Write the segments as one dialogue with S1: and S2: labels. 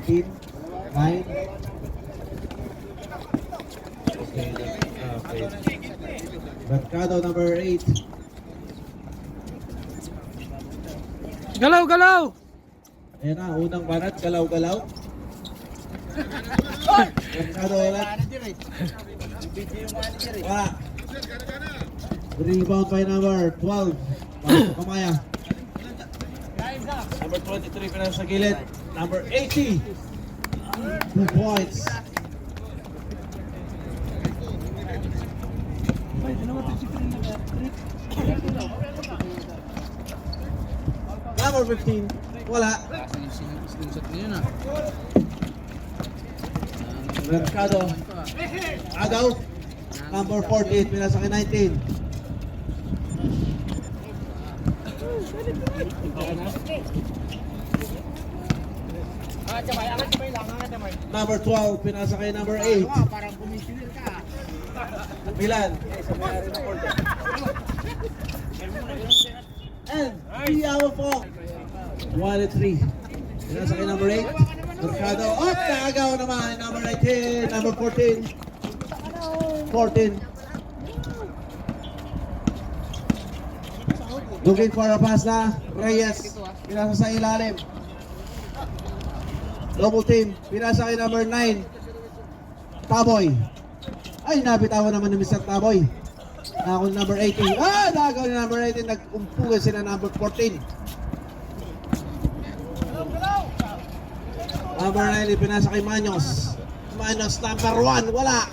S1: 15, 9. Okay, okay. Mercado number 8.
S2: Galaw, galaw!
S1: Ayan na, unang banat, galaw-galaw. Mercado ulit. Wala. Rebound by number 12. Pasok Kamaya. Number 23 pinasa sa gilid. Number 80. 2 points. Number 15. Wala. Mercado. Agaw. Number 48 pinasa kay 19. Number 12 pinasa kay number 8. Milan. And Piyawa po. 1-3. Pinasa kay number 8. Mercado. At naagaw naman number 19. Number 14. 14. Looking for a pass na. Reyes. Pinasa sa ilalim. Double team. Pinasa kay number 9. Taboy. Ay, nabitawan naman ni Mr. Taboy. Ako number 18. Ah, nagaw ni number 18. Nagkumpugan sila number 14. Number 9, pinasa kay Manyos. Manyos number 1. Wala.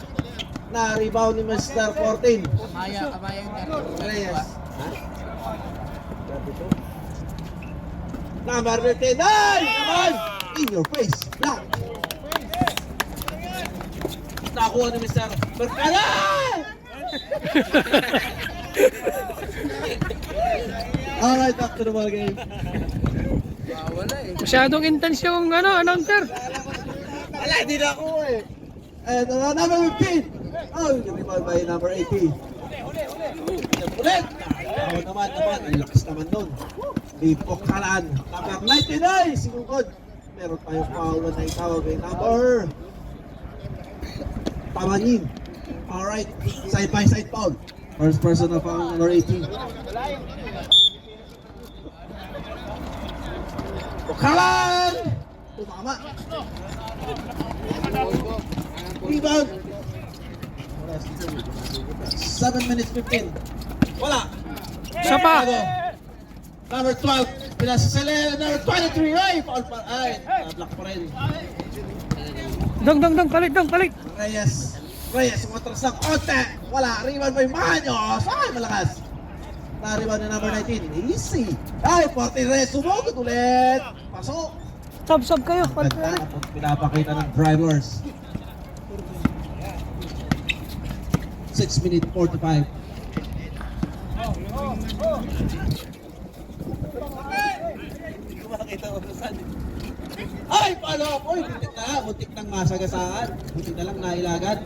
S1: Na-rebound ni Mr. 14.
S3: Kamaya yung
S1: Reyes. Number 15. Ay! Naman! In your face. Black. Nakuha ni Mr. Mercado! Alright, back to the ball game.
S3: Wala eh.
S2: Masyadong intense yung announcer.
S1: Wala, hindi na ako eh. And number 15. Oh, rebound by number 80. Ulit! Ako naman. Ang lakas naman nun. Lipok kalaan. Number 99. Sinugod. Meron tayong foul na itawag kay number Tamanyin. Alright. Side by side foul. First person na foul number 18. Kalaan! Tumama. Rebound. 7 minutes 15. Wala.
S2: Isa pa.
S1: Number 12. Pinasa sa number 23. Ay, foul pa. Ay, block pa rin.
S2: Dong, palit.
S1: Reyes, umatras ng konti. Wala. Rebound by Manyos. Ay, malakas. Na-rebound na number 19. Easy. Ay, 14 Reyes. Sumugod ulit. Pasok.
S2: Sub kayo.
S1: Ganda. Pinapakita ng drivers. 6 minutes 45. Ay, paano ako? Butik nang masagasaan. Butik na lang nailagan.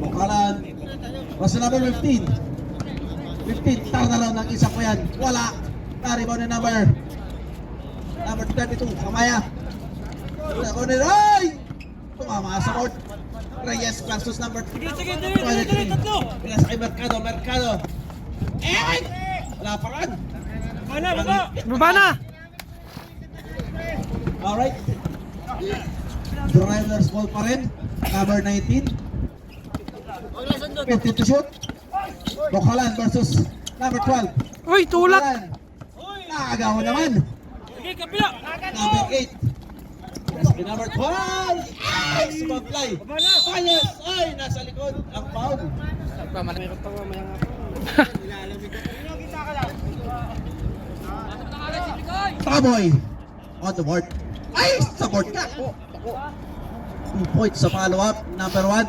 S1: Bukalan. Basta number 15. 15, tara na lang ng isa ko yan. Wala. Na-rebound na number 32, Kamaya. Ako na ay! Tumama sa court. Reyes versus number 23. Pinasa kay Mercado. Eh! Wala pa rin.
S2: Baba na.
S1: Alright. Driver's ball pa rin. Number 19. 50 to shoot. Bukalan versus number 12.
S2: Uy, tulak.
S1: Bukalan. Nakagawa naman. Number 8. Number 12. Ay, sumablay. Ayos. Ay, nasa likod. Ang foul. Taboy. On the board. Ay, sa board ka. 2 points sa follow-up. Number 1.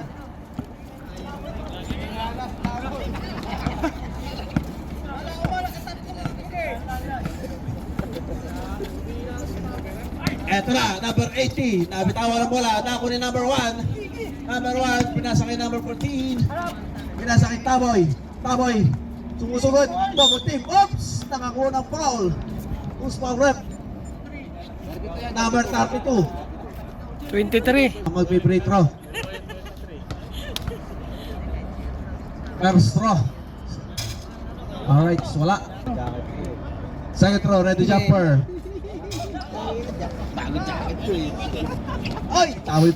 S1: Eto na, number 80. Nabitawan ang bola. Nako ni number 1. Number 1, pinasa kay number 14. Pinasa kay Taboy. Sumusunod, double team. Oops! Nakakuha ng foul. Who's foul rep? Number 32.
S2: 23.
S1: Ang mag-free throw. First throw. Alright, so wala. Second throw, ready jumper.
S3: Bago jacket ko eh.
S1: Ay, taboy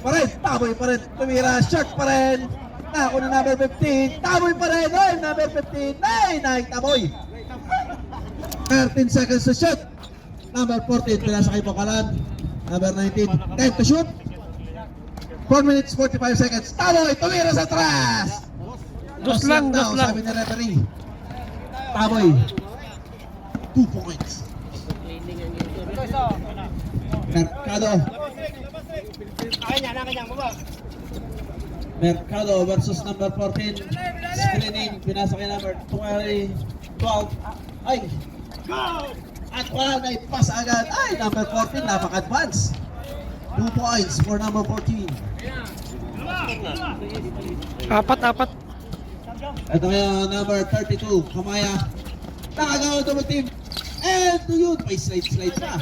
S1: pa rin. Tumira, short pa rin. Nako na number 15. Taboy pa rin. Ay, number 15. Ay, taboy. 13 seconds to shoot. Number 14, pinasa kay Bocalan. Number 19, 10 to shoot. 4 minutes, 45 seconds. Taboy, tumira sa trash.
S2: Dos lang.
S1: Sabi ni referee. Taboy. 2 points. Mercado versus number 14. Screening, pinasa kay number 12. Ay! At wala na ipas agad. Ay, number 14, napaka-advance. 2 points for number 14.
S2: Apat.
S1: Ito ngayon, number 32, Kamaya. Nakagawa double team. And to yun, may slide pa.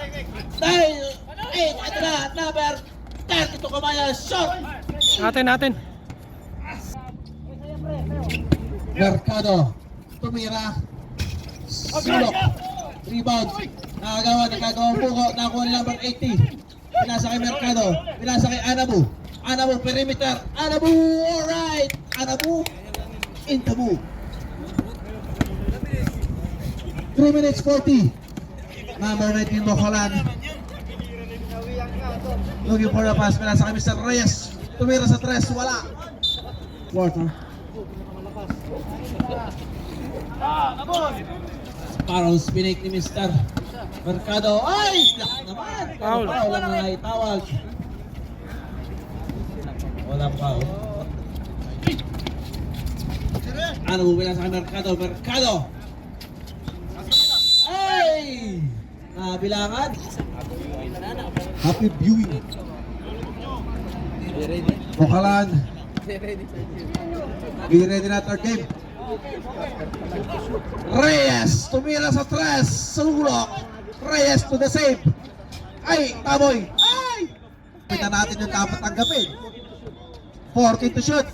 S1: Dahil, ito na, number 32, Kamaya, shot!
S2: Natin.
S1: Mercado, tumira, sulok, rebound, nakagawa buko, nakuha ni number 80. Pinasa kay Mercado, pinasa kay Anabu. Anabu, perimeter, Anabu, alright! Anabu, in the move. 3 minutes 40. Number 19, Bocalan. Looking for the pass, pinasa kay Mr. Reyes. Tumira sa tres, wala. Quarter. Sparrows, pinake ni Mr. Mercado. Ay! Block naman!
S2: Foul.
S1: Wala na itawag. Walang foul. Ano mo sa Mercado? Mercado! Ay! Nabilangan. Happy viewing. Bocalan. Be ready na third game. Reyes, tumira sa tres, sulok. Reyes to the save. Ay, taboy. Ay! Kita natin yung dapat tanggapin. 14 to shoot.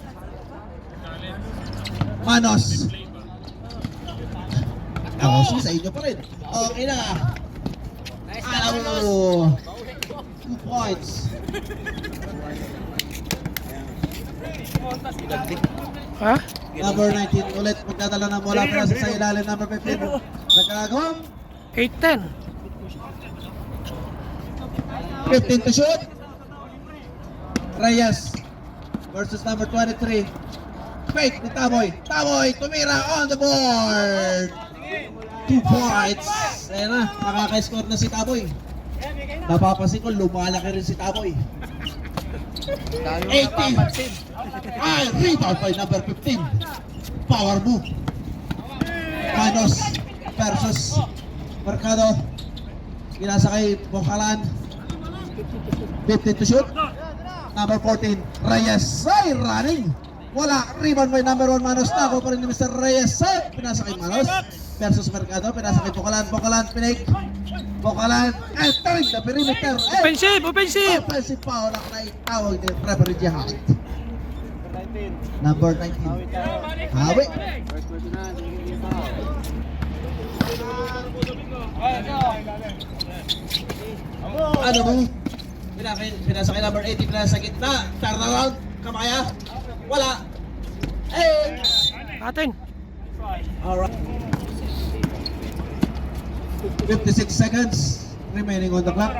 S1: Manos. Ako, sa inyo pa rin. Okay na. Alam mo. 2 points.
S2: Ha?
S1: Number 19 ulit magdadala ng bola para sa ilalim. Number 15 nagkagawang
S2: 8-10.
S1: 15 to shoot. Reyes versus number 23. Fake ni Taboy. Taboy tumira on the board. 2 points. Ayan na, nakaka-score na si Taboy. Napapansin ko, lumalaki rin si Taboy. 18. Ay, rebound by number 15. Power move. Manos versus Mercado. Ginasa kay Bocalan. 15 to shoot. Number 14, Reyes. Ay, running. Wala. Rebound by number 1, Manos. Tako pa rin ni Mr. Reyes. Ay, pinasa kay Manos. Versus Mercado. Pinasa kay Bocalan. Bocalan, pinake. Bocalan, entering the perimeter.
S2: Offensive.
S1: Offensive foul na naitawag ni referee Jihad. Number 19. Hawi. Ano mo? Pinasa kay number 18 na sa gitna. Turn around. Kamaya. Wala.
S2: Natin.
S1: Alright. 56 seconds remaining on the clock.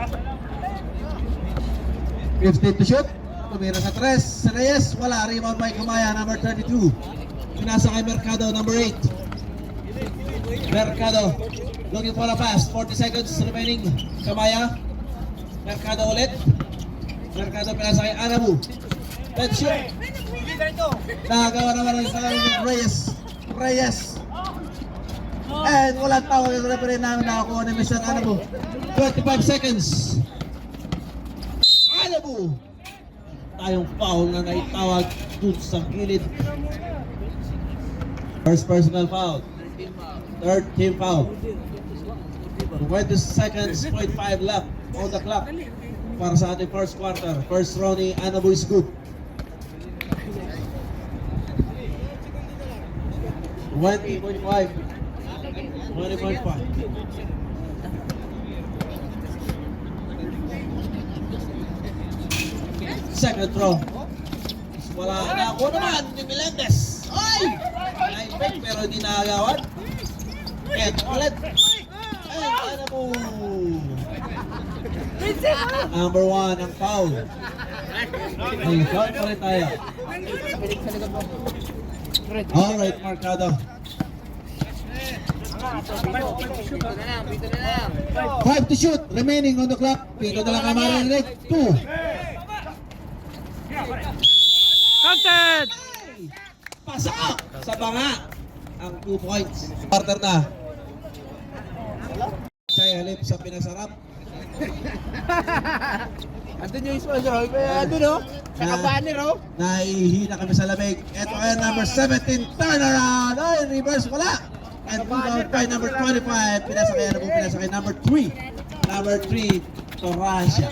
S1: 15 to shoot. Tumira sa tres. Reyes, wala. Rebound by Kamaya, number 32. Pinasa kay Mercado, number 8. Mercado looking for a pass. 40 seconds remaining. Kamaya. Mercado ulit. Mercado pinasa kay Anabu. Let's shoot. Nakagawa naman sa Reyes. Reyes. And walang tawag yung referee namin nakakuha ni Mr. Anabu. 25 seconds. Anabu. Tayong foul na naitawag dun sa gilid. First personal foul. Third team foul. 20 seconds, 0.5 left on the clock para sa ating first quarter. First round ni Anabu is good. 20.5. 20.5. Second throw. Wala na ako naman ni Melendez. Ay! Nine-back pero hindi nakagawan. And ulit. And Anabu. Number 1 ang foul. Ay, foul pa rin tayo. Alright, markado.
S3: Pito na lang.
S1: 5 to shoot. Remaining on the clock. Pito na lang ang marinig. 2.
S2: Counted!
S1: Pasok sa banga ang 2 points. Partner na. Siya halip sa pinasarap.
S3: Andun yung sponsor. Andun no? Sa kabanner oh.
S1: Nahihina kami sa lamig. Ito ay number 17. Turnaround. Ay, reverse. Wala. And rebound by number 25. Pinasakay na po. Pinasakay number 3. Number 3. Toraja.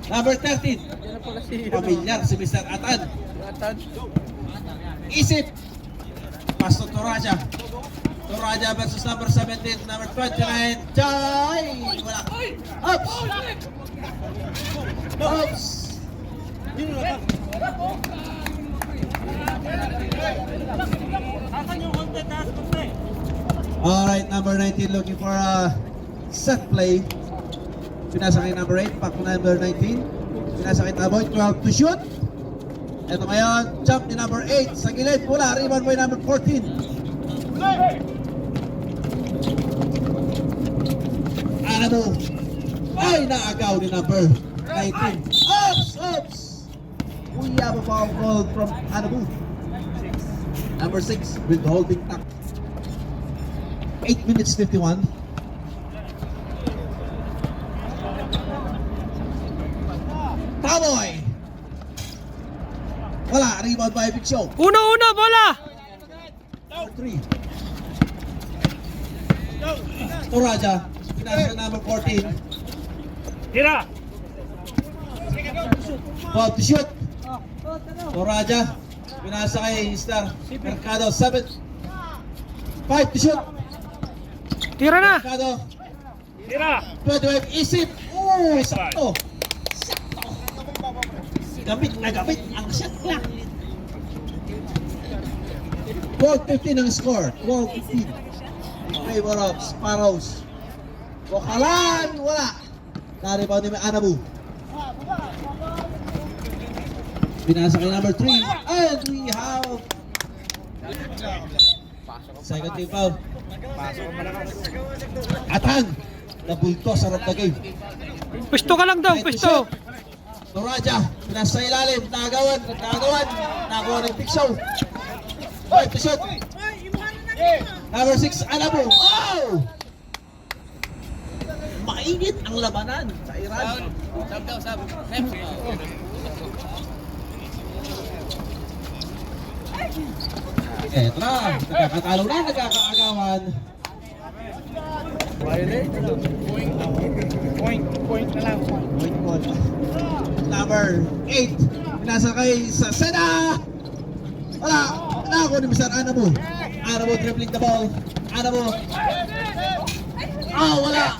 S1: Number 13.
S3: Yan na pala si...
S1: Pamilyar si Mr. Atan.
S3: Atan.
S1: Isip. Pastor Toraja versus number 17, number 29. Joy! Wala. Oops! Oops! Alright, number 19 looking for a set play. Pinasakay number 8, pack number 19. Pinasakay Taboy, 12 to shoot. Ito ngayon, jump ni number 8 sa gilid. Wala, rebound by number 14. Anabu. Ay, naagaw ni number 19. Oops! We have a foul call from Anabu. Number 6 with holding tack. 8 minutes 51. Taboy! Wala, rebound by Big Show.
S2: Uno, bola!
S1: 3. Toraja, pinasa number 14.
S2: Tira!
S1: 12 to shoot. Toraja, pinasa kay Star. Mercado, 7. 5 to shoot.
S2: Tira na!
S1: Mercado,
S2: Tira!
S1: 25, isip. Oh, sakto. Gamit na gamit ang shot clock. 12-15 ang score. 12-15. Favor of Sparrows. Bokalan, wala. Na-rebound ni Anabu. Binasa kay number 3. And we have second team foul. Atan. Nabulto sa round the game.
S2: Pwesto ka lang daw, pwesto!
S1: Toraja, pinasa sa ilalim, nagawan, nagawa ng Pixel. 5 to shoot. Number 6, Anabu. Oh! Mainit ang labanan sa Iran.
S3: Sab.
S1: Eto na, nagkakatalo na, nagkakaagawan.
S2: Point na lang.
S1: Point goal. Number 8, pinasa kay sa Seda. Wala, ako ni Mr. Anabu. Anabu dribbling the ball. Anabu. Wala.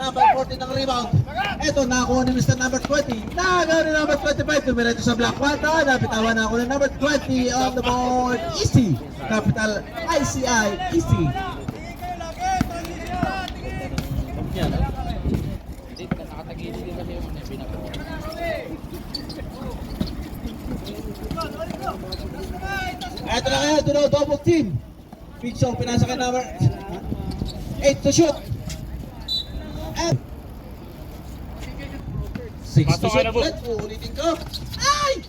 S1: Number 14 ng rebound. Ito, nakuha ni Mr. number 20. Nagawa ni number 25. Tumireto sa black water. Napitawan na ako ni number 20 on the board. Easy. Capital ICI. Easy.
S3: Nakatagilid din kasi yung pinagawa.
S1: Ito na kaya, ito na, double team. Big Show, pinasa kay number 8 to shoot. And 6 to shoot. Ulitin ko. Ay!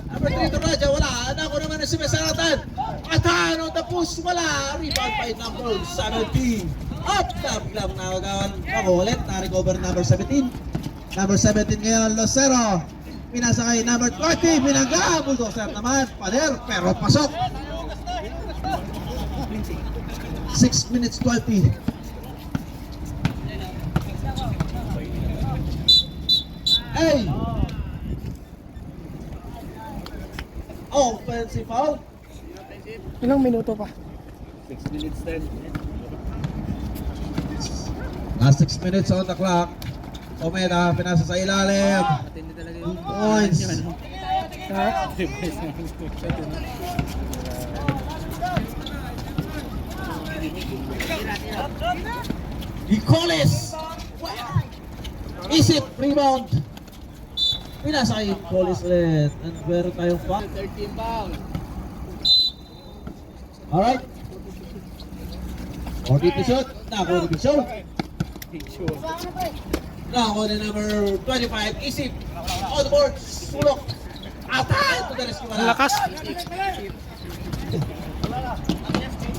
S1: Number 3 to Raja, wala. Ako naman na si Mesaratan. Atan on the post, wala. Rebound by number 17. Up, glove, nakagawan. Ako ulit, na-recover number 17. Number 17 ngayon, Lucero. Pinasa kay number 20, binangga. Bulldozer naman, pader, pero pasok. 6 minutes 20. Hey! Offensive foul.
S2: Ilang minuto pa?
S3: 6 minutes then.
S1: Last 6 minutes on the clock. Omeda, pinasa sa ilalim.
S3: Matindi talaga
S1: 2
S3: yung
S1: points.
S2: Ha?
S1: Nicoles! Isip, rebound. Pinasa kay Nicoles ulit. And meron tayong foul.
S3: 13 pounds.
S1: Alright. 40 to shoot. Nakuha ni Bishow.
S3: Big show.
S1: Nakuha ni number 25. Isip. On the board. Sulok. Atay! Ito na rin
S2: Ang lakas.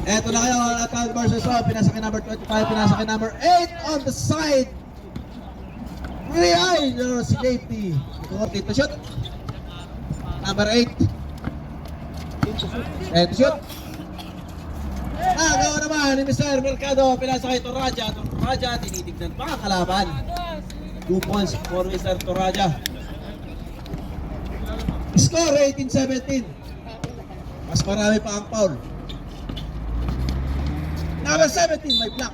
S1: Eto na kayo, Atal versus Rob. Pinasa kay number 25, pinasa kay number 8 on the side. Riay, si JP. 40 to shoot. Number 8. And shoot. Gawa naman ni Mr. Mercado. Pinasa kay Toraja. Toraja, tinitignan pa ang kalaban. 2 points for Mr. Toraja. Score 18-17. Mas marami pa ang foul. Number 17, may block.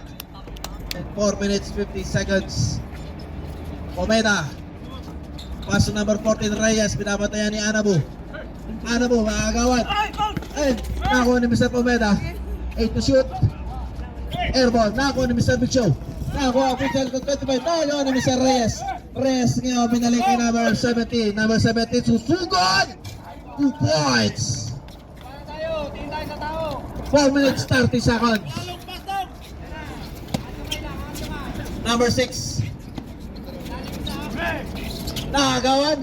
S1: 4 minutes, 50 seconds. Omeda. Pass to number 14, Reyes. Binabatayan ni Anabu. Anabu, makagawan. And nakuha ni Mr. Omeda. 8 to shoot. Airball. Nakuha ni Mr. Big Show. Nakuha ni Mr. 25. Nakuha ni Mr. Reyes. Reyes ngayon binalik kay number 17. Number 17, susugod! 2 points. 4 minutes, 30 seconds. Number 6. Nakagawan.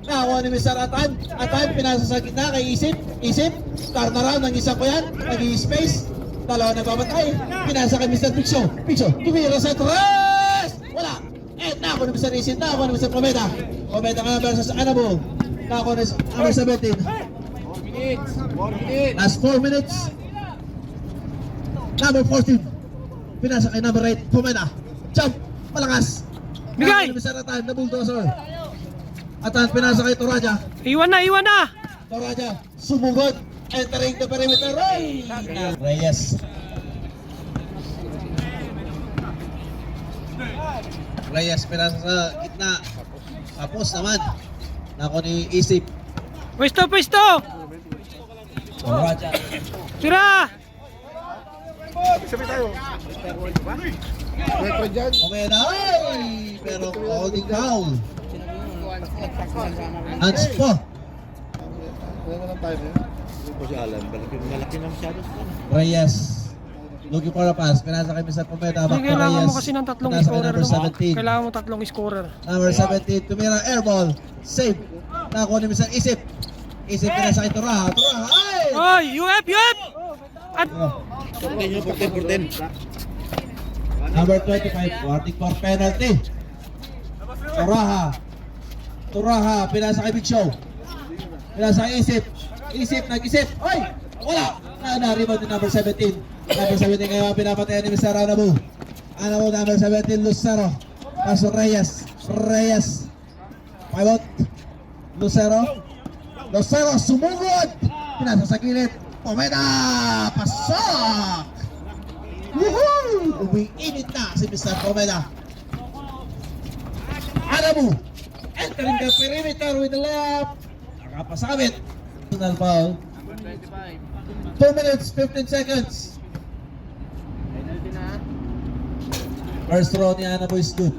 S1: Nakakuha ni Mr. Atan. Atan, pinasa sa gitna kay Isip. Isip, turnaround ng isa ko yan. Nag-i-space. Dalawa na babatay. Pinasa kay Mr. Big Show. Big Show, tumira sa tres! Wala. Eh, nakakuha ni Mr. Isip. Nakakuha ni Mr. Cometa. Cometa nga versus Anabo. Nakakuha ni number 17.
S3: 4 minutes. 4 minutes.
S1: Last 4 minutes. Number 14. Pinasa kay number 8. Cometa. Jump. Malakas.
S2: Bigay!
S1: Nakakuha ni Mr. Atan na bulldozer. Atan, pinasa kay Toraja.
S2: Iwan na, iwan na!
S1: Toraja, sumugod. Entering the perimeter. Reyes. Reyes, pinasa sa gitna. Tapos naman. Nako ni Isip.
S2: Pwesto, pwesto!
S1: Toraja.
S2: Tira!
S1: Omeda. Ay! Pero holding foul. Hands po. Reyes. Looking for a pass. Pinasa kay Mr. Cometa. Back to
S2: Kailangan mo
S1: Reyes.
S2: kasi ng tatlong
S1: Pinasa kay
S2: scorer.
S1: number 17.
S2: Kailangan mo tatlong scorer.
S1: Number 17, tumira airball. Save. Nakuha ni Mr. Isip. Isip pinasa kay Toraja. Toraja. Ay!
S2: Oy, UF, UF! At
S1: Number 25, warning for penalty. Toraja. Toraja, pinasa kay Big Show. Pinasa kay Isip. Isip, nag-isip. Oy! Wala! Na-rebound ni number 17. Number 17 ngayon, pinapatayan ni Mr. Anabu. Anabu, number 17, Lucero. Paso Reyes. Reyes. Pivot. Lucero. Lucero, sumugod! Pinasa sa gilid. Omeda! Pasok! Woohoo! Umiinit na si Mr. Omeda. Anabu! Entering the perimeter with the left. Nakapasabit. Personal foul. 2 minutes, 15 seconds.
S3: Penalty na.
S1: First throw ni Anabu is good.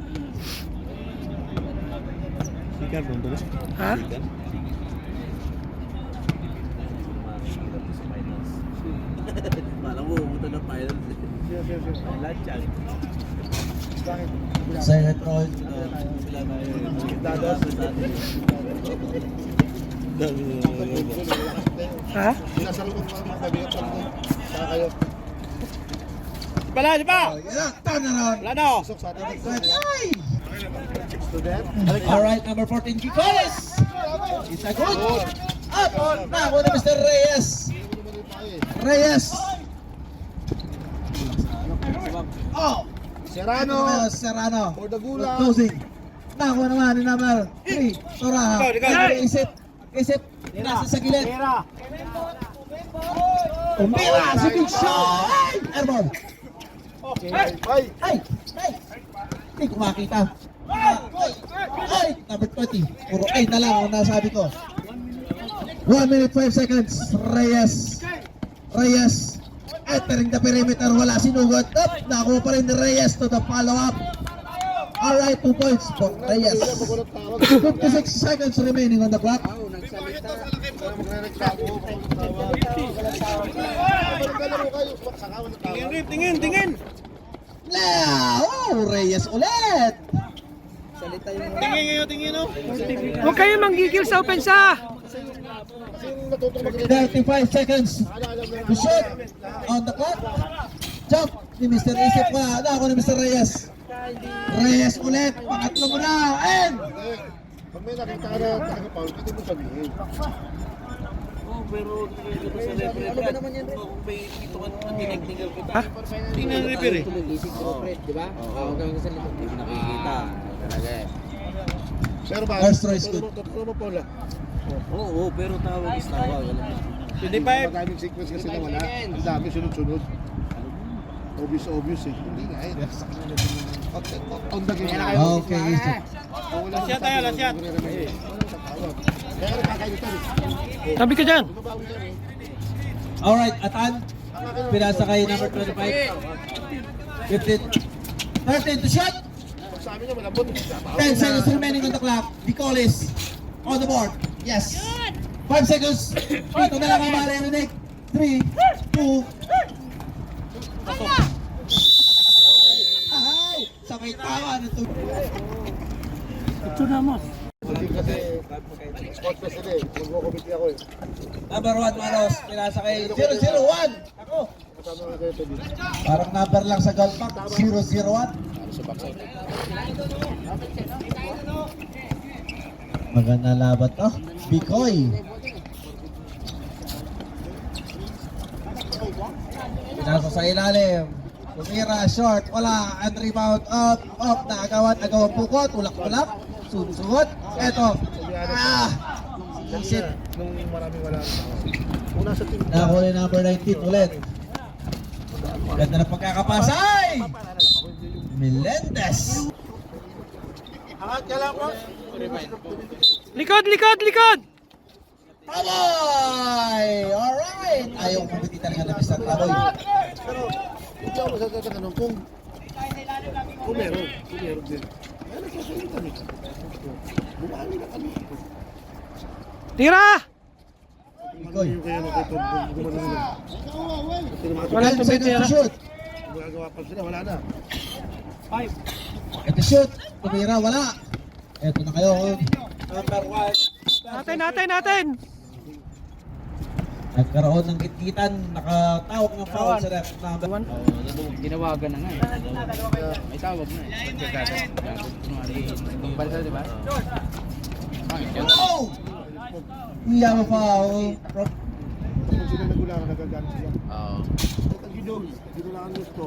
S2: ha?
S3: Malang mo, umuto ng finals. Lahat yan.
S1: Second throw.
S3: Sila na yun.
S2: Ha?
S3: Pala, di ba?
S1: Yan na, turn around.
S3: Wala na.
S1: Ay! Alright, number 14, Gicoles! It's a good! Up! Nako ni Mr. Reyes! Reyes!
S3: Serrano.
S1: Serrano.
S3: For the gulang.
S1: Closing. Nakuha naman ni number 3. Toraha. Isip. Nasa sa gilid. Umira si Big Shot. Airball. Ay. Hindi ko makita. Ay. Number 20. Puro ay na lang ang nasabi ko. 1 minute 5 seconds. Reyes. Entering the perimeter. Wala sinugot. Up. Nakuha pa rin ni Reyes to the follow-up. Alright, 2 points for Reyes. 56 seconds remaining on the clock.
S2: Tingin.
S1: Oh, Reyes ulit.
S2: Huwag kayo manggigil sa opensa.
S1: 35 seconds to shoot on the clock. Jump ni Mr. Isip pa. Ako ni Mr. Reyes. Reyes ulit. Pangatlo mo na. And
S3: Pag may nakita ka na tagapaul, pwede mo sabihin.
S2: Ha?
S3: Tingnan ang repair eh. Pero ba?
S1: First try is good.
S3: Totoo mo, Paula.
S4: Oo, pero tawag is tawag. Alam mo.
S3: Madaming sequence kasi na wala. Ang dami sunod-sunod. Obvious eh. Hindi nga eh. On the game.
S1: Okay, Isip.
S3: Lasyat tayo, lasyat. Kaya nakakain ito eh.
S2: Tabi ka dyan.
S1: Alright, Atan. Pinasa kay number 25. 15. 13 to shot.
S3: Sa amin niya malambot.
S1: 10 seconds remaining on the clock. Bicolis on the board. Yes. 5 seconds. Dito na lang ang maririnig. 3, 2. Ay! Sabay tawa ng
S3: Kasi spot na sila eh. Mag-committee ako eh.
S1: Number 1, Manos. Pinasa kay 001. Ako.
S3: Kasama nga kayo ito dito.
S1: Parang number lang sa golf pack. 001. Maganda laban to. Bikoy. Pinasa sa ilalim. Tumira, short, wala. And rebound, up. Naagawan, pukot. Ulak-ulak. Susugot. Eto. Isip.
S3: Nung maraming wala. Una sa team.
S1: Nakuli number 19 ulit. Ganda na pagkakapasay. Melendez.
S3: Angat ka lang po.
S2: Likod.
S1: Taboy! Alright! Ayaw kumiti talaga na Mr. Taboy.
S3: Pero hindi ako masasasang kung meron din. Kaya nagsasalutan eh. Bumali na kami.
S2: Tira!
S1: Bikoy.
S3: Yung kaya magkatubog gumanon lang.
S2: Wala
S1: 10
S2: tubig,
S1: seconds to
S2: tira.
S1: shoot.
S3: Magagawa pa sila, wala na.
S1: Ito shoot. Tumira, wala. Eto na kayo. Number 1.
S2: Natin.
S1: Nagkaroon ng kitkitan. Nakatawag ng foul sa ref. Number 1.
S4: Ginawagan na nga eh. May tawag na eh. Balsa, di ba?
S1: Oh! Hindi ako foul.
S3: Kung sila nagulangan, nagagamit sila.
S4: Oo.
S3: At ang ginulangan gusto.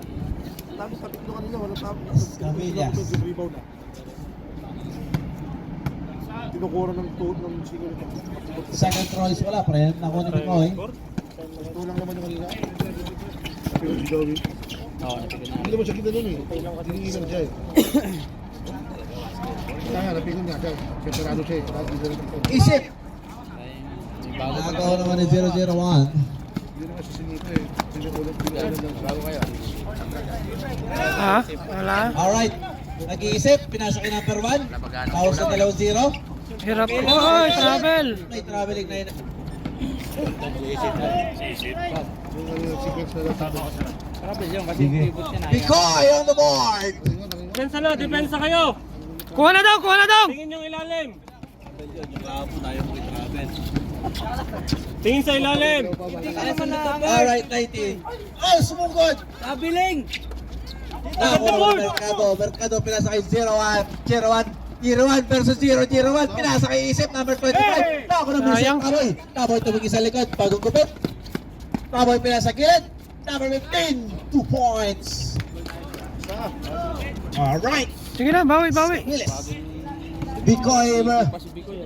S3: Tapos sa pitlo kanila, wala tapos.
S1: Camillas.
S3: Rebound na. Tinukura ng tuhod ng sino nito.
S1: Second throw is wala. Pre, nakuha ni Bikoy.
S3: Tulang naman yung kanila. Pero si Joey.
S4: Oo,
S3: Hindi naman siya kita nun eh. Hinihilang siya eh. Kaya napingon niya siya. Separado siya eh. Dahil hindi rin ito.
S1: Isip. Nakagawa naman ni 001.
S3: Hindi naman siya sinito eh. Sinukulat ng bago kayo.
S2: Ha? Wala.
S1: Alright. Nag-iisip. Pinasa kay number 1. Foul sa 2-0.
S2: Hirap. Oy, travel.
S1: May traveling na yun.
S3: Yung sequence na lang sabi.
S4: Travel yun kasi pivot siya na.
S1: Bikoy on the board.
S5: Depensa kayo!
S2: Kuha na daw.
S5: Tingin yung ilalim! Tingin sa ilalim!
S1: Alright, 19. Oh, sumugod.
S5: Kabiling!
S1: Mercado, pinasa kay 0-1 versus 0-1, pinasa kay Isip, number 25. Ako na Mr.
S2: Sayang.
S1: Taboy tumingin sa likod, bagong gupit. Taboy pinasa gilid, number 15, 2 points. Alright.
S2: Sige na, bawi.
S1: Giles. Bicoy,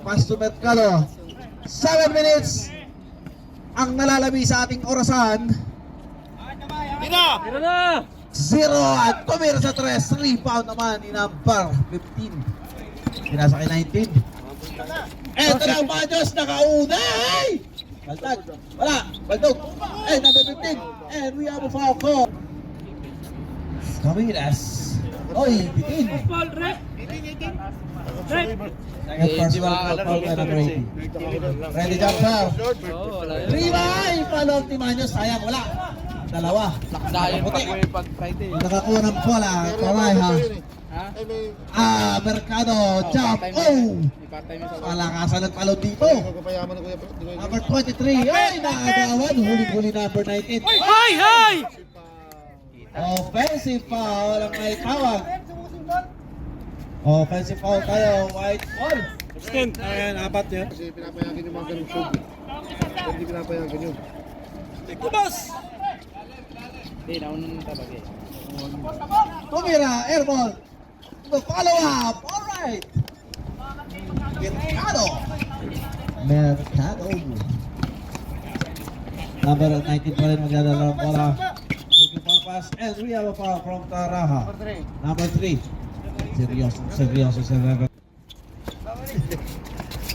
S1: pass to Mercado. 7 minutes ang nalalabi sa ating orasan.
S5: Tira na!
S1: 0 at tumira sa 3. Rebound naman ni number 15. Pinasa kay 19. Eto na ang Banyos, nakauna! Ay! Baltag! Wala! Baldog! Eh, number 15! And we have a foul call. Camilas. Oy, bitin!
S5: Paul, Rek! Rek!
S1: Second personal foul by number 18. Ready jump foul. Ribay! Palong ni Banyos, sayang, wala. Dalawa.
S4: Dahil
S1: Puti.
S4: pag Friday.
S1: Nakakuha ng bola. Kamay ha.
S4: Ha?
S3: Ay, may...
S1: Mercado. Jump. Oh!
S4: Part-time sa
S1: Palakasan ng talon dito.
S3: Magpapayaman ng kuya.
S1: Number 23. Ay, naagawan. Huli-huli number 19.
S2: Hay!
S1: Offensive foul ang may tawag. Offensive foul tayo. White ball.
S5: Extend. Ayan, apat niya.
S3: Kasi pinapayagan yung mga ganong show. Hindi pinapayagan yun.
S5: Kubas!
S4: Hindi, nauna nung talaga eh.
S1: Tumira. Airball. The follow up. Alright. Mercado. Number 19 pa rin magdadala ng bola. Looking for pass. And we have a foul from Taraha. Number 3. Seryoso.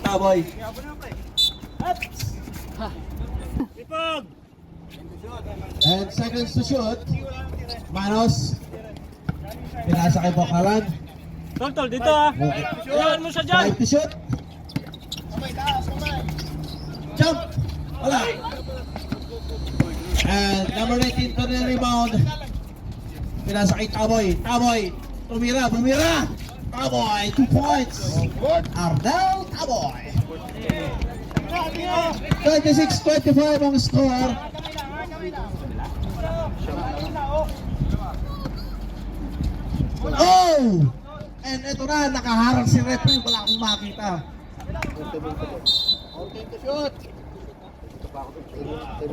S1: Taboy.
S5: Ipag!
S1: And seconds to shoot. Manos. Pinasa kay Bocalan.
S5: Tol, dito ah!
S1: Okay.
S5: Iyan mo siya dyan!
S1: 5 to shoot. Jump. Wala. And number 19 to the rebound. Pinasa kay Taboy. Tumira. Taboy, 2 points. Ardel Taboy. 26-25 ang score. Oh! And ito na, nakaharang si referee. Wala akong makita.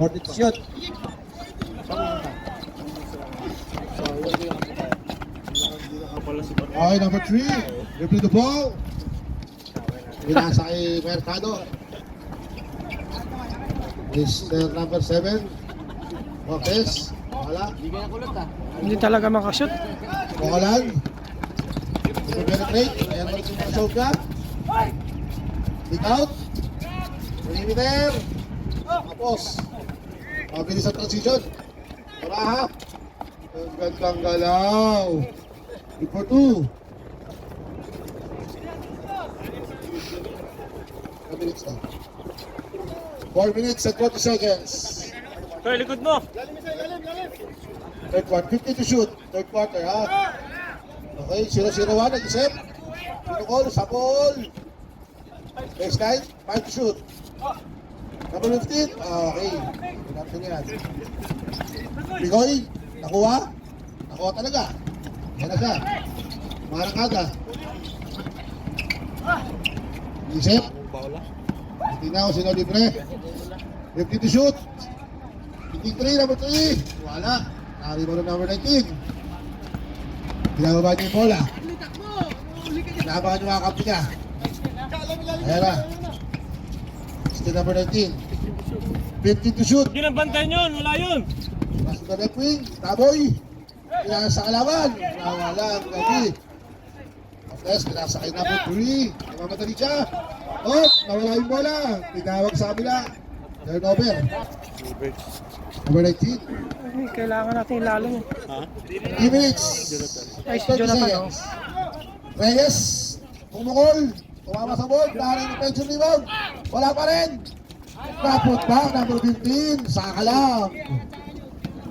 S1: Order to shoot.
S3: Okay, number 3. Replay the ball. Pinasa kay Mercado. Is number 7. Lopez. Wala.
S2: Hindi talaga makashoot.
S3: Bocalan. Ito penetrate. Ayan mo yung show ka. Kick out. Perimeter. Tapos. Mabilis ang transition. Paraha. Ang gandang galaw. 3 for 2. 4 minutes na. 4 minutes and 20 seconds.
S5: Kaya likod mo!
S3: Third quarter, 50 to shoot. Third quarter, ha? Okay, 0-0-1, nag-isip. Pinukol, sapol. Baseline, 5 to shoot. Number 15, okay. Pinapin yan. Bigoy, nakuha? Nakuha talaga. Yan na siya. Marangkada. Isip. Hindi na ako sino libre. 50 to shoot. 53, number 3. Wala. Nakalimutan number 19. Pinababa niya yung bola. Pinabahan niyo mga kampi niya. Ayan na. Still number 19. 15 to shoot.
S5: Hindi lang bantayan yun! Wala yun!
S3: Pasok na left wing. Taboy. Pinasa sa kalaban. Nawala ang gabi. After, pinasa kay number 3. Namamatali siya. Oh, nawala yung bola. Tinawag sa kabila. Turnover. Number 19.
S2: Ay, kailangan natin ilalim eh.
S3: 3 minutes.
S2: Ay, si
S3: 30
S2: Jonathan,
S3: seconds. Reyes. Pumukol. Tumama sa board. Naharing defensive rebound. Wala pa rin. Naput back. Number 15. Saka lang.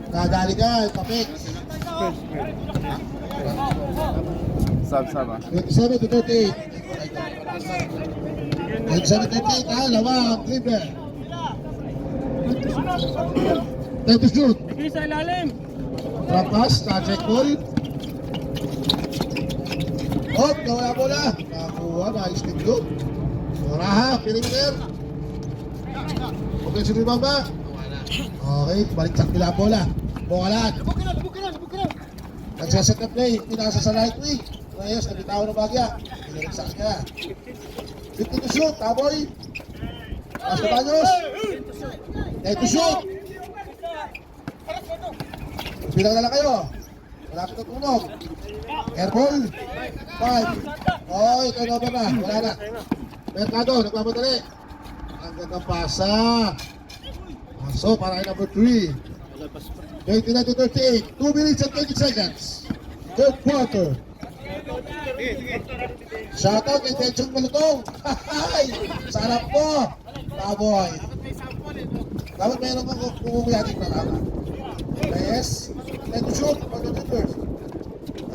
S3: Nadali ka. Tapik.
S4: Sab-sab ah.
S3: 27 to 38. 27 to 38. Lawang. Dribble. 10 to shoot.
S5: Sige sa ilalim!
S3: Trap pass, na-check ball. Hop, nawala bola. Nakakuha, na-stick loop. Moraha, perimeter. Okay, sino ba ba? Okay, balik sa kabila bola. Bokalan. Nagsaset na play, pinasa sa right wing. Reyes, nabitawan ng bagya. Pinarik sa kanya. 50 to shoot, Taboy. Pass na Baños. 10 to shoot. Bilang na lang kayo. Malapit na tunog. Airball. 5. Oh, ito over na. Wala na. Mercado, nagmamadali. Ang gandang pasa. So, para kay number 3. 29 to 38. 2 minutes and 20 seconds. Third quarter. Shoutout kay Tenchong Malutong. Hay! Sarap po. Taboy. Dapat mayroon kang kumukuyating na tama. Reyes. Let to shoot. For the Clippers.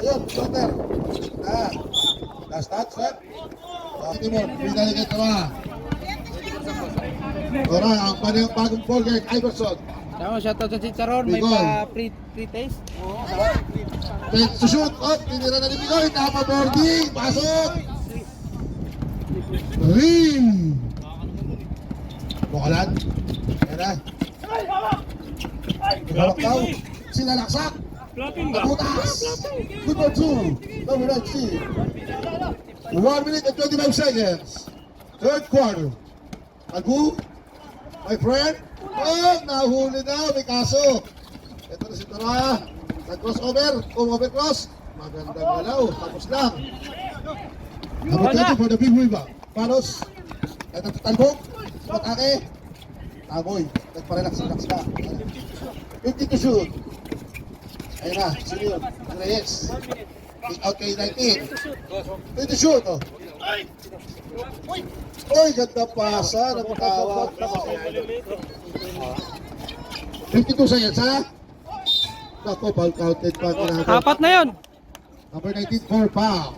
S3: Ayun, shooter. Last touch, set. Timon, pinalikat na. Ora, ang bagong ball guard, Iverson.
S4: Tama, shoutout sa Chicharon. May
S3: Bigol.
S4: pa pre-taste.
S3: Let's to shoot. Oh, tinira na ni Bigoy. Tapa boarding. Pasok. Ring. Bukalan. Yan na. Hawak daw. Sinalaksak. Nabutas. Good for 2. Number 19. 1 minute and 25 seconds. Third quarter. Agu. My friend. Oh, nahuli na. May kaso. Ito na si Tara. Nag-crossover. Overcross. Magandang galaw. Tapos lang. Number 20 for the big rebound. Panos. Ito talbog. Matake. Taboy. Nagparelax-relax na. 50 to shoot. Ayun na. Sino yun? Reyes. Kick out kay 19. 50 to shoot. Oh. Uy, ganda pasa. Nagtawag. 52 seconds, ha? Ako, ball counted pa.
S2: Apat na yun.
S3: Number 19 for foul.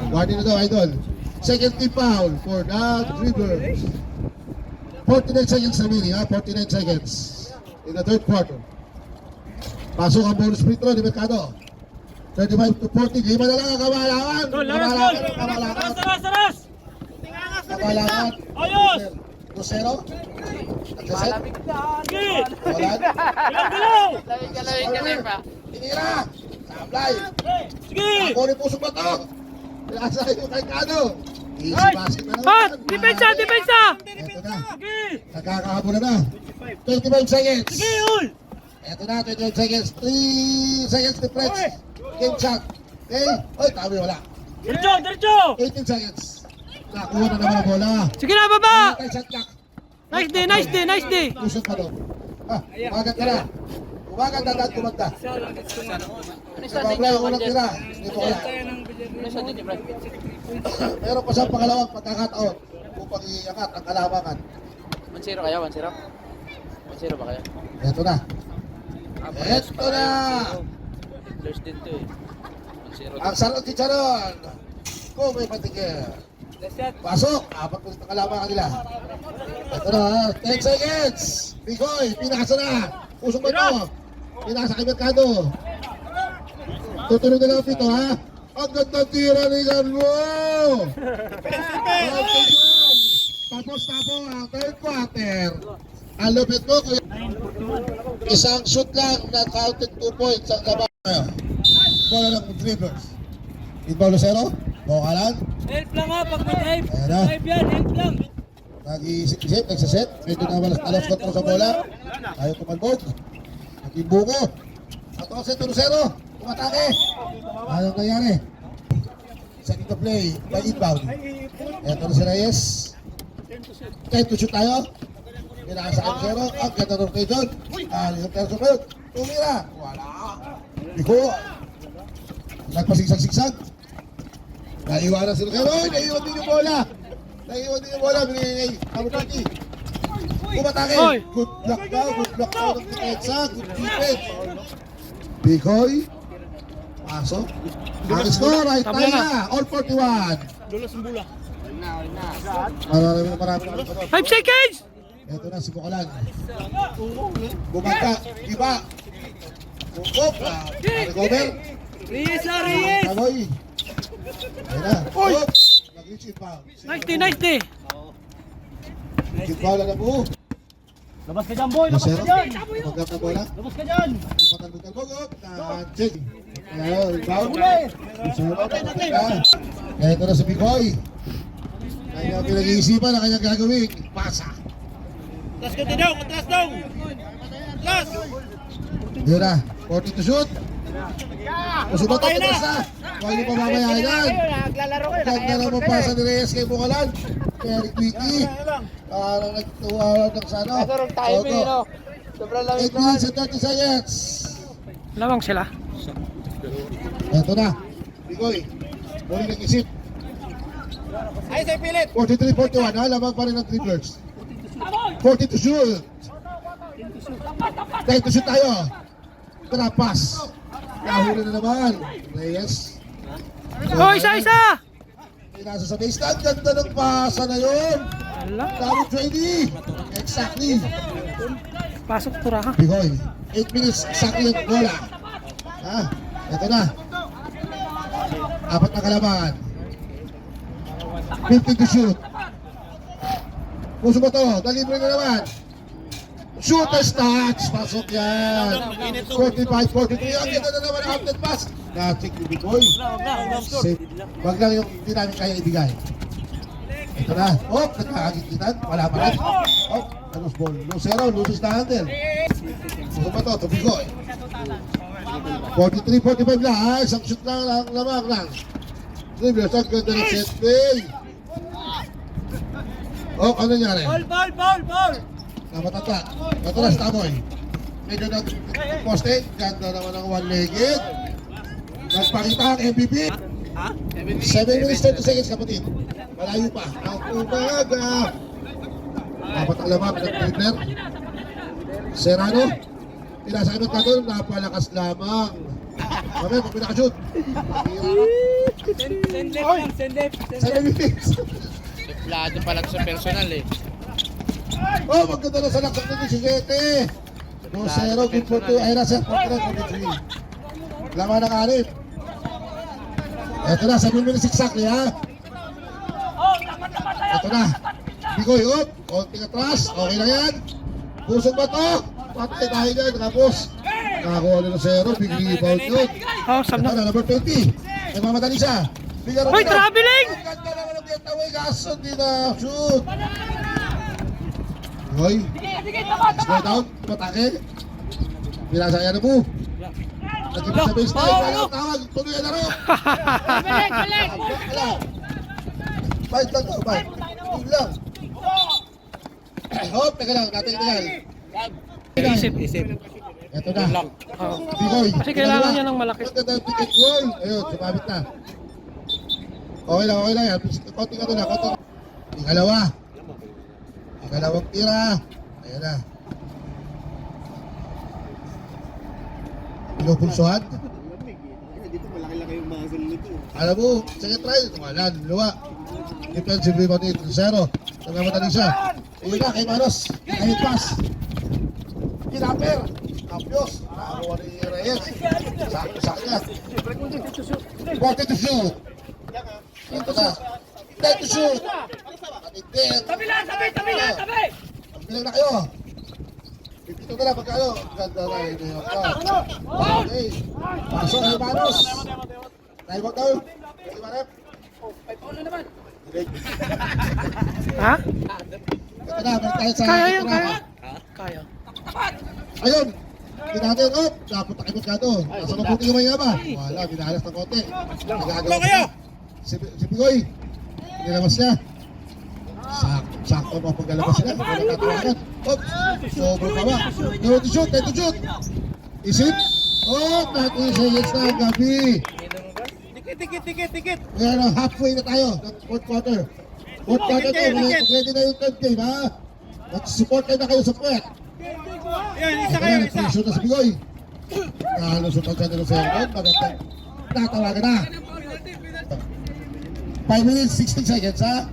S3: Guardian na daw, idol. Second team foul for the dribblers. 49 seconds remaining, ha? 49 seconds in the third quarter. Pasok ang bonus free throw ni Mercado. 35 to 40. Lima na lang ang kamalangan. Kamalangan.
S5: Saras!
S3: Kamalangan.
S5: Ayos!
S3: Lucero. Nagsaset.
S5: Sige!
S3: Walan.
S5: Bilang-bilang!
S3: Tinira. Sablay.
S5: Sige!
S3: Ako rin puso ba ito? Nasa yung kay Kano. Easy basket na
S2: Ah!
S3: naman.
S2: Depensa! Depensa!
S3: Ito na.
S5: Sige!
S3: Nagkakahabol na. 25 seconds.
S5: Sige, uy!
S3: Ito na, 25 seconds. 3 seconds difference. Game shot. Okay? Oy, tabi wala.
S5: Diretso! Diretso!
S3: 18 seconds. Nakuha na naman ang bola.
S2: Sige na, baba!
S3: Okay, shot clock.
S2: Nice day, nice day, nice day!
S3: Tusok ka doon. Umagat ka na. Umagat na dahil kumagda. Nagbablay ang unang tira. Hindi ko wala. Meron pa siyang pangalawang pagkakataon upang iangat ang kalamangan.
S4: 1-0 kaya? 1-0? 1-0 ba kaya?
S3: Ito na. Ito na.
S4: Close din to eh. 1-0.
S3: Ang sarot ni Charon. Kung may patigil. Pasok. Apat po ang kalamangan nila. Ito na. 10 seconds. Bigoy. Pinasa na. Pusong ba ito? Pinasa kay Mercado. Tutuloy na lang ang pito, ha? Ang gandang tira ni Garlo. Tapos ang third quarter. Ang lupit mo, kuya. Isang shoot lang na counted 2 points ang laban. Bola ng dribblers. Inbound Lucero. Bokalan.
S5: Help lang ha, pag may drive.
S3: Ayan na.
S5: Drive yan, help lang.
S3: Nag-iisip-isip, nagsaset. Medyo na alas control sa bola. Ayaw kumalbog. Nag-imbungo. At ako sa Lucero. Umatake. Ayaw nangyari. Second to play by inbound. Ito na si Reyes. 10 to shoot tayo. Pinasa kay Lucero. Ang ganda ng kay John. Yung terso kayo. Tumira. Wala. Iko. Nagpasigsag-sigsag. Naiwanan si Lucero. Naiwan din yung bola. Naiwan din yung bola. Binigay number 20. Umatake.
S2: Oy.
S3: Good luck daw. Good luck daw ng depensa. Good defense. Bigoy. Pasok. Ang score ay
S2: Tabla
S3: tayo
S2: na.
S3: na. All 41.
S5: Dulas ang bula.
S3: Marami.
S2: 5 seconds!
S3: Ito na si Bukalan. Bumagka. Iba. Bukop. Recover.
S5: Reyes na, Reyes!
S3: Taboy. Ayan na. Oop. Nag-reach inbound.
S2: Nice day, nice day!
S3: Inbound na po.
S5: Labas ka dyan, boy!
S3: 2-0. Pagkat na bola.
S5: Labas ka dyan!
S3: Patandang bugok na check. Ayun, rebound. Kaya ito na si Bicoy. Kaya pinag-iisipan na kanyang gagawin. Pasa.
S5: Atras ka din daw! Atras daw! Atras!
S3: Yun na, 40 to shoot. Puso ba ito? Tigas na. Huwag niyo pa mamayayan.
S5: Naglalaro kayo!
S3: Ganda naman pasa ni Reyes kay Bukalan. Kaya ni Quickie. Parang nagtuwa ng sana.
S4: Nasa timing, no? Sobrang lamig
S3: 8 minutes and 30 seconds.
S2: Lawang sila.
S3: Ito na. Bigoy. Muli nag-isip.
S5: Ay, sa'yo pilit!
S3: 43-41 ha. Lamang pa rin ang dribblers. 40 to shoot. 10 to shoot tayo. Tara, pass. Nahuli na naman. Reyes.
S2: Oh, isa!
S3: Nasa sa baseline. Ganda ng pasa na yun.
S2: Ala,
S3: David Trady. Exactly.
S2: pasok turaha.
S3: Bigoy. 8 minutes. Exactly ang bola. Ha? Ito na. Apat na kalaban. 50 to shoot. Puso ba to? Dalibre na naman. Shooter's touch. Pasok yan. 45-43. Ang ganda na naman ang outlet pass. Na-check ni Bigoy. Safe. Wag lang yung hindi namin kaya ibigay. Ito na. Oh, nagkakagitan. Wala pa rin. Oh, ano ball? No zero. Loses na handle. Puso ba to? To Bigoy. 43-45 lang ha. Isang shoot lang lamang lang. Dribblers. Ang ganda ng set play. Oh, ano nangyari?
S5: Ball!
S3: Namatanda. Ito na si Tamoy. Medyo nag-poste. Ganda naman ang one-legged. Nagpakita ang MVP. 7 minutes 30 seconds kapatid. Malayo pa. Ang umaga. Dapat ang lamang ng dribbler. Serrano. Pinasagot ka doon. Napalakas lamang. Kami, kung pinakashoot.
S5: Send left!
S3: 7 minutes.
S4: Plado pa lang sa personal eh.
S3: Oh, maganda na sa lakot ng 17. 2-0, good for 2. Ay, nasa 4-3. Laman ng anim. Ito na, 7 minutes exactly ha. Ito na. Bigoy, up. Konting atras. Okay na yan. Pusong ba to? Patay tayo dyan. Nakapos. Nakakuha na 0. Big rebound yun.
S2: Oh, sab
S3: Ito
S2: na.
S3: na, number 20. Nagmamadali siya. Bigyan
S2: Hoy, traveling!
S3: Ang ganda naman ang getaway. Kaso, hindi na shoot. Bigoy. Slow down. Patake. Pinasaya na mo. Nagkipit sa baseline. Walang tawag. Tuloy na laro. Balik! Fight lang daw, fight. Team lang. Hop, teka lang. Natinggal.
S2: Isip.
S3: Ito na.
S2: Oh.
S3: Bigoy.
S2: Kasi kailangan niya ng malaki.
S3: Maganda ang ticket goal. Ayun, sumabit na. Okay lang yan. Konting ano na, konting. Ikalawang tira. Ayan na. Pinupulsuhan. Alam mo, second try. Tumalan, luwa. Defensive rebound 8-0. Nagmamadali siya. Uwi na kay Manos. Kahit pass. Kinaper. Kapios. Nakakuha ni Reyes. Sakya. 40 to shoot. Ito na. 10 to shoot. Patintin.
S5: Tabi!
S3: Bilang na kayo. Ito na lang pagkano. Ganda na yun. Okay. Pasok kay Manos. Dahil wag daw. Pwede ba rep?
S2: Ha?
S3: Ito na. Balik tayo sa
S2: Kaya yan,
S3: tirahan.
S2: kaya.
S3: Ayun. Kinatin, oh. Dapat nakimot ka to. Nasa mabuti yung mga ba? Wala, binahalas ng konti. Nagagawa kayo. Si Bigoy. Nilabas niya. Sakto mo paglalabas sila. Wala tatawagan. Oops. Sobrang pa ba? No to shoot. 10 to shoot. Isip. Oh, 30 seconds na ang gabi.
S5: Tikit!
S3: Ngayon, halfway na tayo. Fourth quarter. Fourth quarter to. Ready na yung third game, ha? Mag-support kayo na kayo sa puwet.
S5: Yan,
S3: Ito na, nag-pressure na si Bigoy. Nahalusot ang ganda ng second. Magandang natawagan na. 5 minutes, 16 seconds, ha?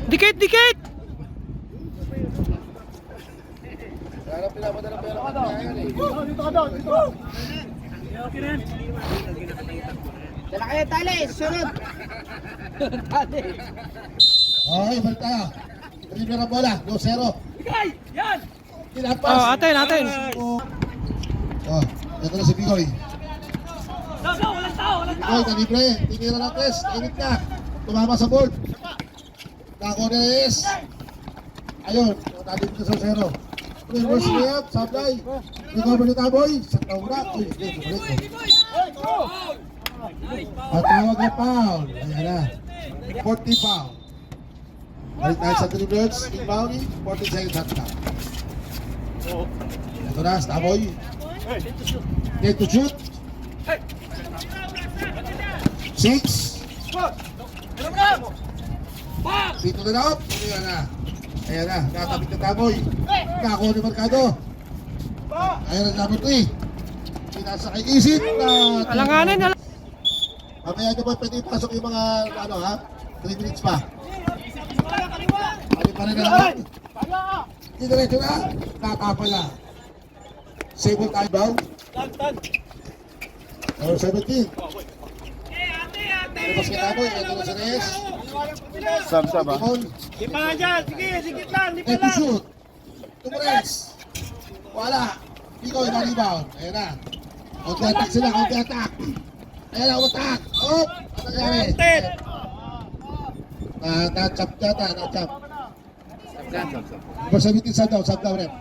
S2: Dikit!
S5: Dala kayo, tali! Sunod!
S3: Okay, balik tayo. Dribble ang bola. 2-0. Tinapas.
S2: Oh, atin.
S3: Oh, ito na si Bigoy. Bigoy, nalibre. Tinira ng press. Init na. Tumama sa board. Nako na is. Ayun. Natin dito sa 0. Reverse layup. Sablay. Recover ni Taboy. Sa taura. Uy, balik. At tawag na foul. Ayan na. 40 foul. Balik tayo sa dribblers. Inbound. 40 seconds hot clock. Ito na, Taboy. Get to shoot. 6. Dito na daw. Ayan na. Ayan na. Nakatapit na Taboy. Nakakuha ni Mercado. Ayan na number 3. Pinasa kay Isip na...
S2: Alanganin.
S3: Mamaya nyo ba pwede ipasok yung mga ano ha? 3 minutes pa. Pali pa rin na naman. Diretso na. Nakapala. Sable time down. Number 17. Labas ka Taboy. Ito na si Reyes.
S4: Sab-sab ah.
S3: Timon.
S5: Di pa nga dyan. Sige, sikit lang. Di pa
S3: Ito
S5: lang.
S3: shoot. Tumores. Wala. Bigoy na rebound. Ayan na. Counter-attack sila. Counter-attack. Ayan na. Umatak. Oh! Ano nangyari?
S5: Ted.
S3: Na-chop yata. Na-chop.
S4: Sab-sab.
S3: Number 17 sub down. Sub down rep.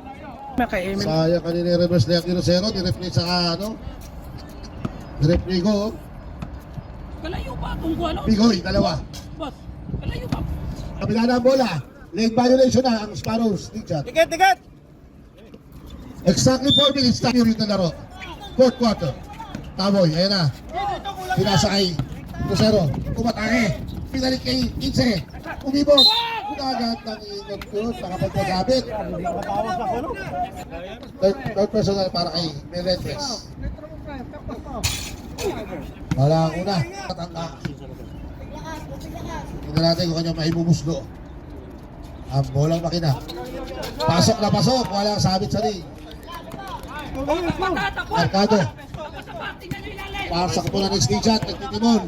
S2: Kay Emil.
S3: Sayang kanina yung reverse layup ni Rosero. Ni-replay sa ano. Ni-replay ko.
S6: Kalayo pa kung ano?
S3: Bigoy. Dalawa.
S6: Boss, kalayo pa.
S3: Kabila na ang bola. Late violation na ang Sparrows. Tigat.
S5: Tigat.
S3: Exactly 4 minutes tayo rin na laro. Fourth quarter. Taboy, ayan na. Pinasa kay Rosero. Umatake. Pinalik kay Inse. Umibog. Unagat ng ingot ko. Nakapagpagabit. Third personal para kay Melendres. Wala ang una. Tatanda. Tingnan natin kung kanya maibumuslo. Ang bolang makina. Pasok na pasok. Walang sabit sa ring. Mercado. Pasak po na ng screenshot. Nagtitimon.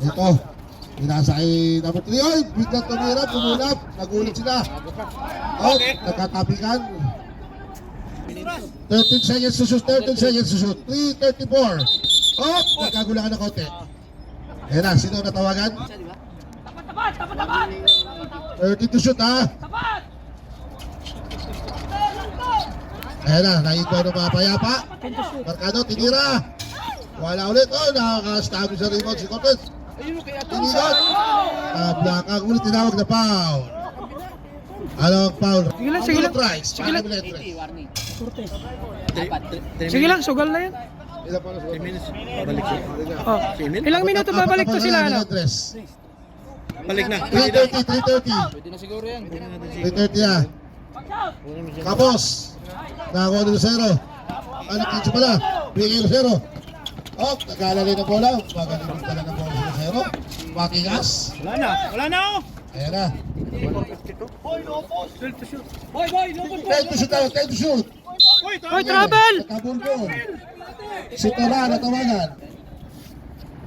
S3: Ito. Pinasa kay number 3. Oy! Biglang tumira. Pumulap. Nagulat sila. Oh! Nagkatapikan. 13 seconds to shoot. 13 seconds to shoot. 3:34. Oh! Nagkagulangan ng konti. Ayan na. Sino natawagan?
S6: Tapat!
S3: 30 to shoot ha. Ayan na. Naikuha ng mga payapa. Mercado. Tinira. Wala ulit. Oh! Nakaka-establish sa rebound si Cortez. Tinira. Blackout ulit. Tinawag na foul. Anong foul?
S2: Sige lang.
S3: Tries.
S2: Sige lang.
S4: Warning.
S2: Sige lang, sugal na yan.
S3: Ilan pa na sa minutes?
S2: Oh. Ilang minuto babalik to sila, ano?
S5: Balik na.
S3: 3:30.
S4: Pwede na siguro yan.
S3: 3:30 na. Kapos. Nakakuha ni Lucero. Ano, kitso pala. Bigay kay Lucero. Oh, nagkalalay na bola. Magaling din pala na bola si Lucero. Makingas.
S5: Wala na oh.
S3: Ayan na.
S6: Boy, lupos.
S3: Time to shoot tayo. Time to shoot.
S2: Hoy, trouble!
S3: Natabol ko. Si Tara, natawagan.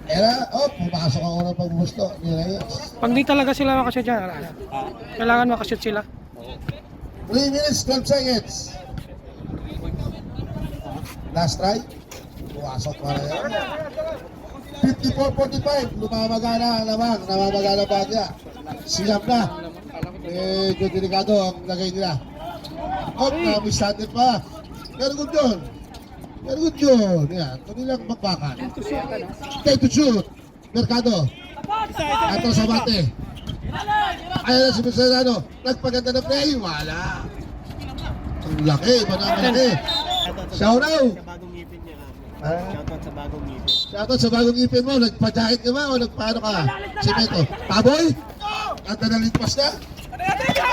S3: Ayan na. Oh, pumasok ang unang pagbusto ni Reyes.
S2: Pag di talaga sila makashoot dyan, kailangan makashoot sila.
S3: 3 minutes, 12 seconds. Last try. Pumasok pa rin. 54-45. Lumamagana ang lamang. Namamagana bagya. Siyam na. Medyo delikado ang lagay nila. Oh, na-mistanded pa. Pero good yun. Pero good yun. Yan. Ito nilang bakbakan. Time to shoot. Mercado. Ato sa bate. Ayan na si Mercado. Nagpaganda na play. Wala. Ang laki. Manang-laki. Shout out. Shoutout sa bagong ngipin mo. Nagpa-jacket ka ba o nagpaano ka? Simento. Taboy? At nalipas na?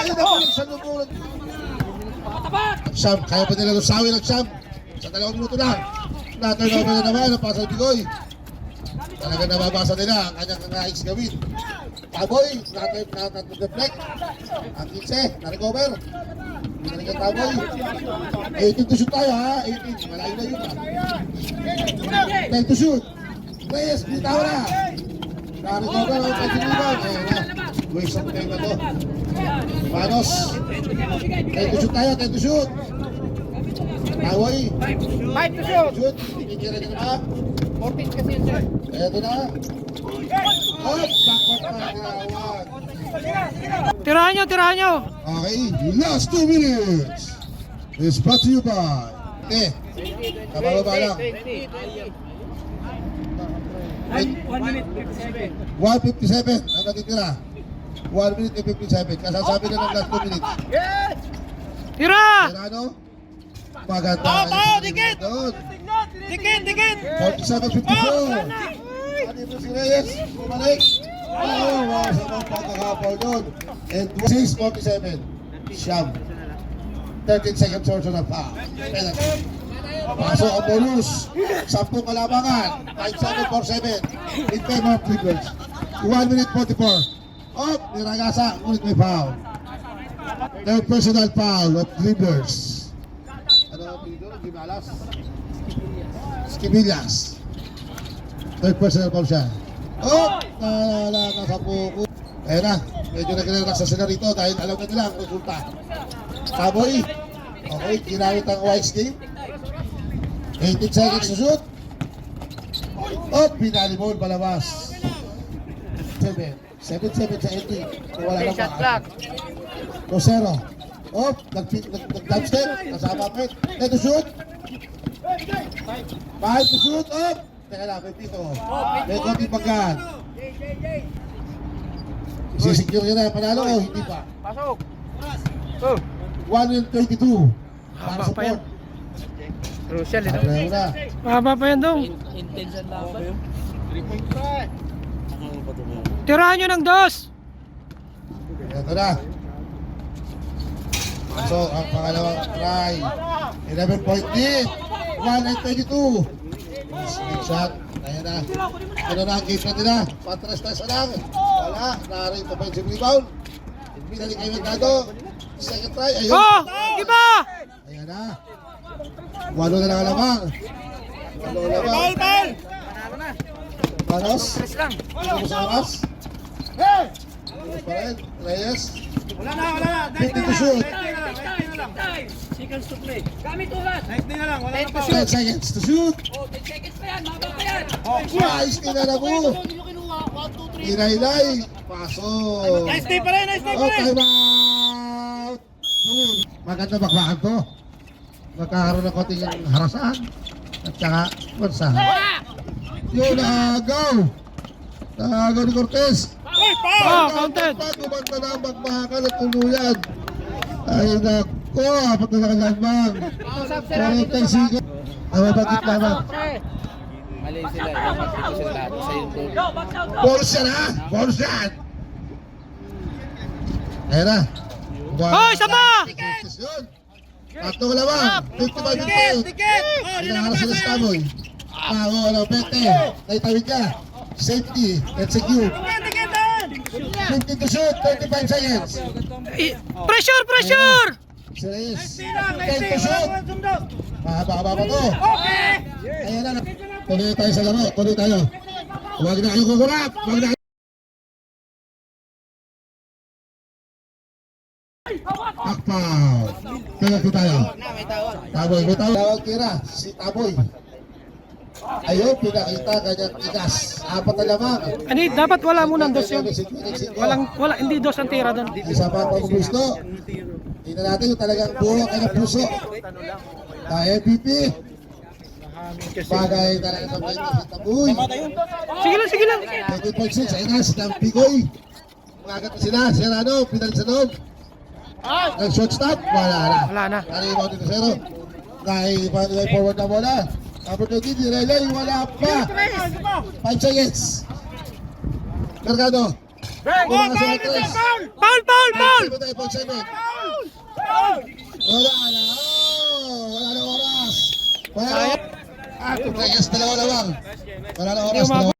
S3: Ayun na po. Sa lumulan. Sam, kaya pa nila lusawin ang Sam. Sa 2 minuto lang. Na-turnover na naman ang pasal Bigoy. Talaga nababasa nila ang kanyang nais gawin. Taboy, na-deflect. Ang 15, na-recover. Hindi na Taboy. 18 to shoot tayo ha. 18, malayo na yun ha. 10 to shoot. Reyes, bitaw na. Na-recover ang 15 rebound. Ayan na. Waste of time na to. Manos. Time to shoot tayo, time to shoot. Tawoy.
S4: 5 to shoot.
S3: Shoot. Ikikira niya na.
S4: 14 kasi yun, sir.
S3: Eto na. Hop! Backward pa. Tirawan.
S2: Tirahan nyo.
S3: Okay, last 2 minutes is brought to you by kabababa lang.
S6: 1 minute 57.
S3: 1:57 ang natitira. 1 minute and 57. Kasasabi na ng last 2 minutes.
S2: Tira!
S3: Tirano? Maganda.
S5: Tayo, dikit!
S3: Doon.
S5: Dikit, dikit!
S3: 47-54. Ano ito si Reyes? Bumalik. Wow, sa mga pagkakapal doon. And 6:47. Siyam. 13 seconds short on the foul. Penalty. Pasok ang bonus. 10 kalamangan. 5-7-4-7. In favor of Clippers. 1 minute 44. Up, niragasa. Ngunit may foul. Third personal foul of Clippers. Ano ang pinito? Gimalas? Skibillas. Third personal foul siya. Oh! Nalala sa puko. Ayun na. Medyo nag-relax sa sila rito dahil alam na nila ang resulta. Taboy. Okay, ginamit ang wise game. 18 seconds to shoot. Oh, pinalibol palabas. 7-7 sa ending. So, wala lang
S4: Shot clock.
S3: Rosero. Oh, nag-jump step. Kasama pa. 10 to shoot. 5 to shoot. Oh, teka lang, may pito. May konting pagkaan. Isisecure niya na panalo o hindi pa?
S4: Pasok. Oh.
S3: 1:22.
S2: Haba pa yan.
S4: Crucial, eh, no?
S3: Pareho na.
S2: Mahaba pa yan daw.
S4: Intense ang laban.
S2: Tirahan nyo ng 2.
S3: Ito na. So, ang pangalawang try. 11 point lead. 1:22. Spin shot. Ayan na. Ano na ang game na nila? Patras-tras lang. Wala. Naring offensive rebound. Pinalik kayo magkado. Second try. Ayun.
S2: Oh! Iba!
S3: Ayan na. 8 na lang alamang. 8 lamang.
S5: Ball, ball!
S3: Manos.
S4: Tres lang.
S3: Ito mo sa Manos. Manos pa rin. Reyes.
S5: Wala na.
S3: 50 to shoot.
S6: Time. Seconds to play. Gamit ulat.
S5: 19 na lang, wala na pa.
S3: 10 seconds to shoot.
S6: Oh, 10 seconds pa yan. Mababa pa yan.
S3: Nice. Tinala mo. Inaylay. Pasok.
S5: Nice day pa rin, nice day pa
S3: Oh,
S5: rin!
S3: time out! Maganda bakbakan to. Magkakaroon ng konting harasan at saka bansahan. Yun, nagaw! Nagaw ni Cortez.
S5: Uy, foul!
S2: Oh, counted.
S3: Kumanta na ang bakbakan at tuluyan. Ay, nako, apat na nakalambang. 40 seconds. Namabagit naman.
S4: Mali sila. Dapat dito sila lahat. Sa yung goal.
S6: Go, back down, go.
S3: Ball shot ha! Ball shot! Ayan na.
S2: Oh, isa pa!
S3: Yun. Tatlo ka lamang. 55
S5: Dikit,
S3: minutes.
S5: dikit! Oh, di na
S3: Inaara sila sa
S5: makasa yan!
S3: Taboy. Ako, ano, pete. Naitawid ka. Safety. Let's secure.
S5: Dikit, dikitan!
S3: 50 to shoot. 35 seconds.
S2: Pressure, pressure!
S3: Si Reyes. 10
S5: Nice day,
S3: to
S5: wala
S3: shoot.
S5: naman sundo!
S3: Mahaba-haba pa to.
S5: Okay!
S3: Ayan na. Tuloy tayo sa laro. Tuloy tayo. Huwag na kayong kukurap. Huwag na Akpaw. Penalty tayo. Taboy, may tawag tira. Si Taboy. Ayun, pinakita kanyang tigas. 4 na lamang.
S2: Ani, dapat wala muna ang 2 yun. Wala, hindi 2 ang tira doon.
S3: Isa pa ang gusto. Tingnan natin yung talagang buo kanyang puso. MVP. Bagay talaga sa mga si Taboy.
S2: Sige lang.
S3: 20.6. Ayun na, si Tampigoy. Umagat na sila. Si Arano, pinalik sa loob. Nag-short stop. Wala na.
S2: Wala na.
S3: Naribaw dito zero. Forward na bola. Opportunity, Relay, wala pa. 5 seconds. Mercado. Bumangas sa tres.
S2: Foul!
S3: 7. Wala na. Wala na oras. Wala na oras. 2 seconds, 2 lamang. Wala na oras.